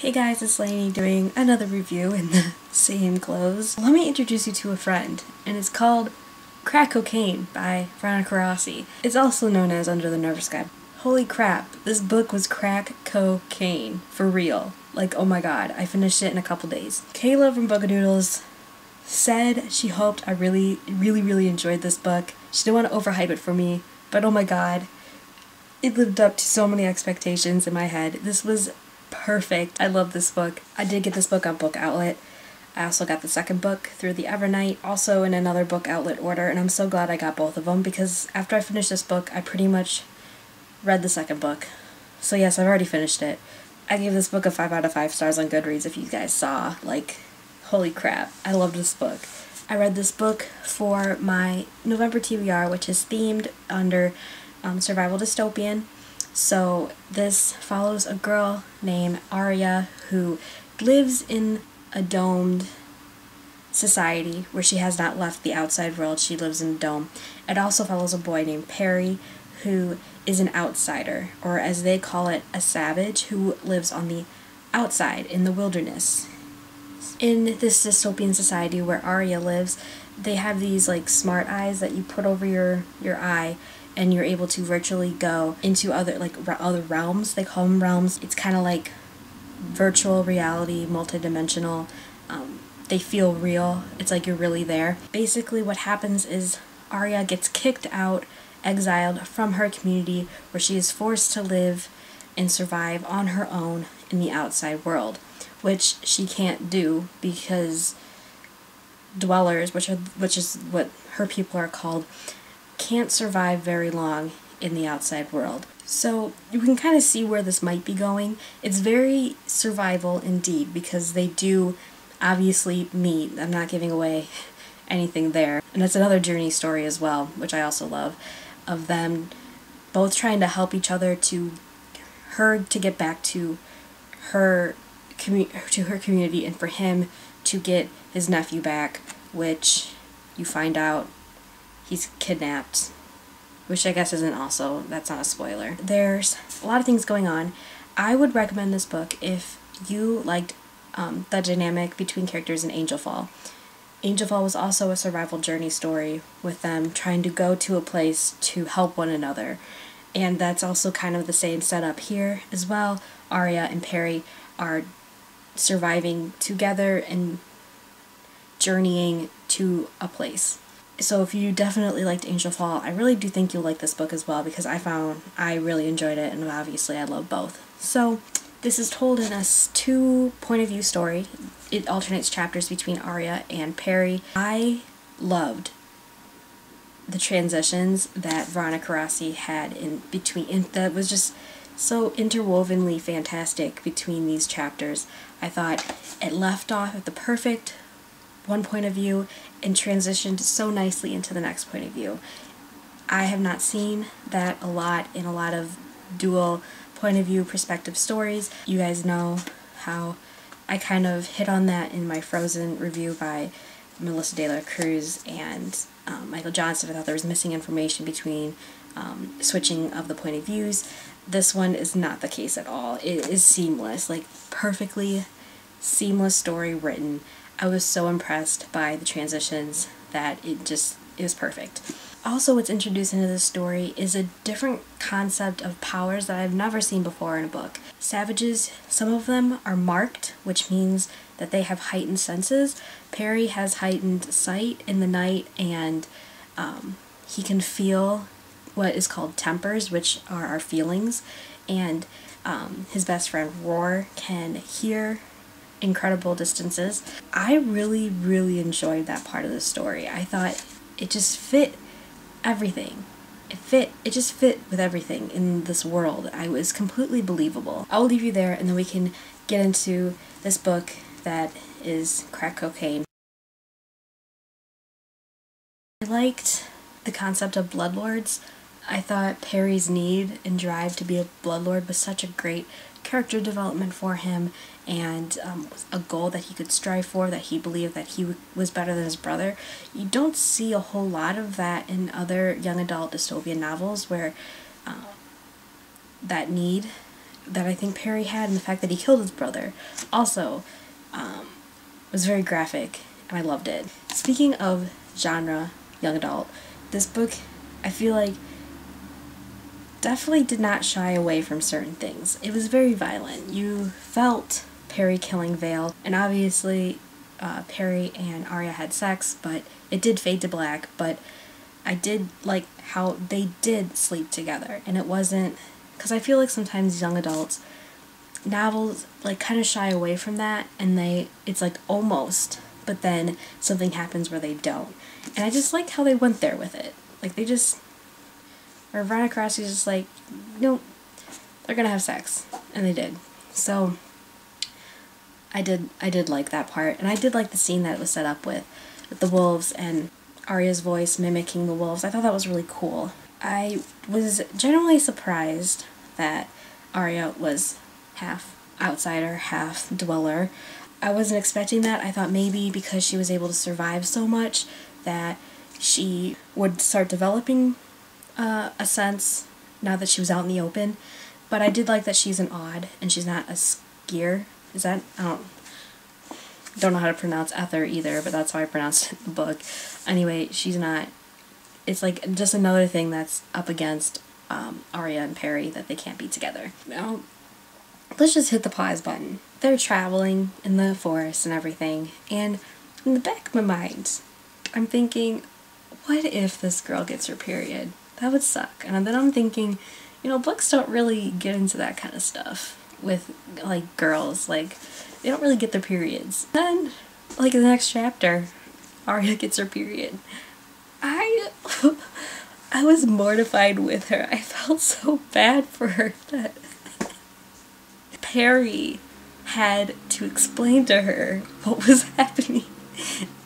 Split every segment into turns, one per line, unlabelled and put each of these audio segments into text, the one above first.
Hey guys, it's Lainey doing another review in the same clothes. Let me introduce you to a friend, and it's called Crack Cocaine by Veronica Rossi. It's also known as Under the Nervous Sky. Holy crap, this book was crack cocaine. For real. Like, oh my god, I finished it in a couple days. Kayla from Bookadoodles said she hoped I really enjoyed this book. She didn't want to overhype it for me, but oh my god, it lived up to so many expectations in my head. This was perfect. I love this book. I did get this book on Book Outlet. I also got the second book through the Evernight, also in another Book Outlet order, and I'm so glad I got both of them because after I finished this book, I pretty much read the second book. So yes, I've already finished it. I gave this book a 5 out of 5 stars on Goodreads if you guys saw. Like, holy crap. I love this book. I read this book for my November TBR, which is themed under survival dystopian. So this follows a girl named Arya who lives in a domed society where she has not left the outside world. She lives in a dome. It also follows a boy named Perry who is an outsider, or as they call it, a savage who lives on the outside in the wilderness. In this dystopian society where Arya lives, they have these like smart eyes that you put over your eye, and you're able to virtually go into other realms. They call them realms. It's kind of like virtual reality, multidimensional. They feel real. It's like you're really there. Basically what happens is Arya gets kicked out, exiled from her community, where she is forced to live and survive on her own in the outside world, which she can't do because dwellers, which is what her people are called, can't survive very long in the outside world. So you can kind of see where this might be going. It's very survival indeed because they do obviously meet. I'm not giving away anything there. And it's another journey story as well, which I also love, of them both trying to help each other to get back to her community, and for him to get his nephew back, which you find out he's kidnapped, which I guess isn't also, that's not a spoiler. There's a lot of things going on. I would recommend this book if you liked the dynamic between characters in Angel Fall. Angel Fall was also a survival journey story with them trying to go to a place to help one another. And that's also kind of the same setup here as well. Arya and Perry are surviving together and journeying to a place. So if you definitely liked Angel Fall, I really do think you'll like this book as well because I really enjoyed it, and obviously I love both. So this is told in a two point of view story. It alternates chapters between Arya and Perry. I loved the transitions that Veronica Rossi had in between, that was just so interwovenly fantastic between these chapters. I thought it left off at the perfect one point of view and transitioned so nicely into the next point of view. I have not seen that a lot in a lot of dual point of view perspective stories. You guys know how I kind of hit on that in my Frozen review by Melissa De La Cruz and Michael Johnson. I thought there was missing information between switching of the point of views. This one is not the case at all. It is seamless, like perfectly seamless story written. I was so impressed by the transitions that it was perfect. Also, what's introduced into this story is a different concept of powers that I've never seen before in a book. Savages, some of them are marked, which means that they have heightened senses. Perry has heightened sight in the night, and he can feel what is called tempers, which are our feelings, and his best friend Roar can hear incredible distances. I really enjoyed that part of the story. I thought it just fit everything. It just fit with everything in this world. I was completely believable. I'll leave you there and then we can get into this book that is Crack Cocaine. I liked the concept of bloodlords. I thought Perry's need and drive to be a bloodlord was such a great character development for him, and a goal that he could strive for, that he believed that he was better than his brother. You don't see a whole lot of that in other young adult dystopian novels where that need that I think Perry had, and the fact that he killed his brother also was very graphic, and I loved it. Speaking of genre, young adult, this book, I feel like, definitely did not shy away from certain things. It was very violent. You felt Perry killing Vale, and obviously Perry and Arya had sex, but it did fade to black, but I did like how they did sleep together, and it wasn't, because I feel like sometimes young adults novels like kind of shy away from that, and it's like almost, but then something happens where they don't, and I just like how they went there with it. Like or Veronica Rossi's just like, no, they're gonna have sex, and they did. So I did like that part, and I did like the scene that it was set up with the wolves and Arya's voice mimicking the wolves. I thought that was really cool. I was generally surprised that Arya was half outsider, half dweller. I wasn't expecting that. I thought maybe because she was able to survive so much that she would start developing a sense now that she was out in the open. But I did like that she's an odd and she's not a skier. Is that? I don't know how to pronounce Ether either, but that's how I pronounced it in the book. Anyway, she's not. It's like just another thing that's up against Arya and Perry that they can't be together. Now, let's just hit the pause button. They're traveling in the forest and everything, and in the back of my mind, I'm thinking, what if this girl gets her period? That would suck. And then I'm thinking, you know, books don't really get into that kind of stuff with, like, girls. Like, they don't really get their periods. Then, like, in the next chapter, Arya gets her period. I was mortified with her. I felt so bad for her that Perry had to explain to her what was happening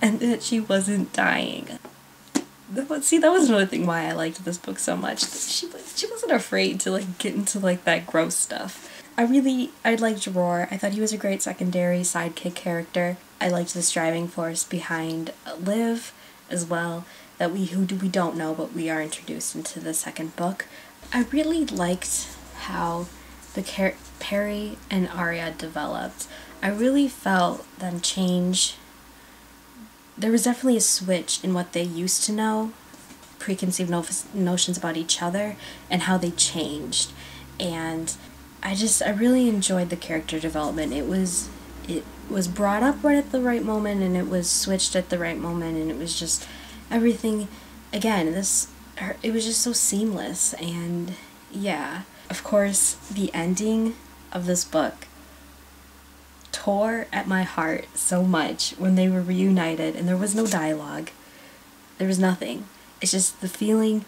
and that she wasn't dying. See, that was another thing why I liked this book so much. She wasn't afraid to like get into like that gross stuff. I liked Roar. I thought he was a great secondary sidekick character. I liked this driving force behind Liv as well, that we don't know, but we are introduced into the second book. I really liked how the Perry and Arya developed. I really felt them change. There was definitely a switch in what they used to know, preconceived notions about each other, and how they changed. And I really enjoyed the character development. It was brought up right at the right moment, and it was switched at the right moment, and it was just everything. Again, it was just so seamless. And yeah, of course, the ending of this book tore at my heart so much when they were reunited and there was no dialogue. There was nothing. It's just the feeling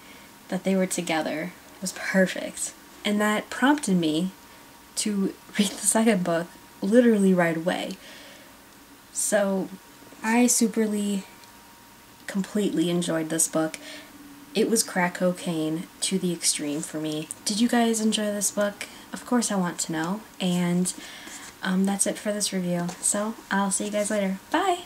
that they were together was perfect. And that prompted me to read the second book literally right away. So I completely enjoyed this book. It was crack cocaine to the extreme for me. Did you guys enjoy this book? Of course I want to know. And that's it for this review. So I'll see you guys later. Bye!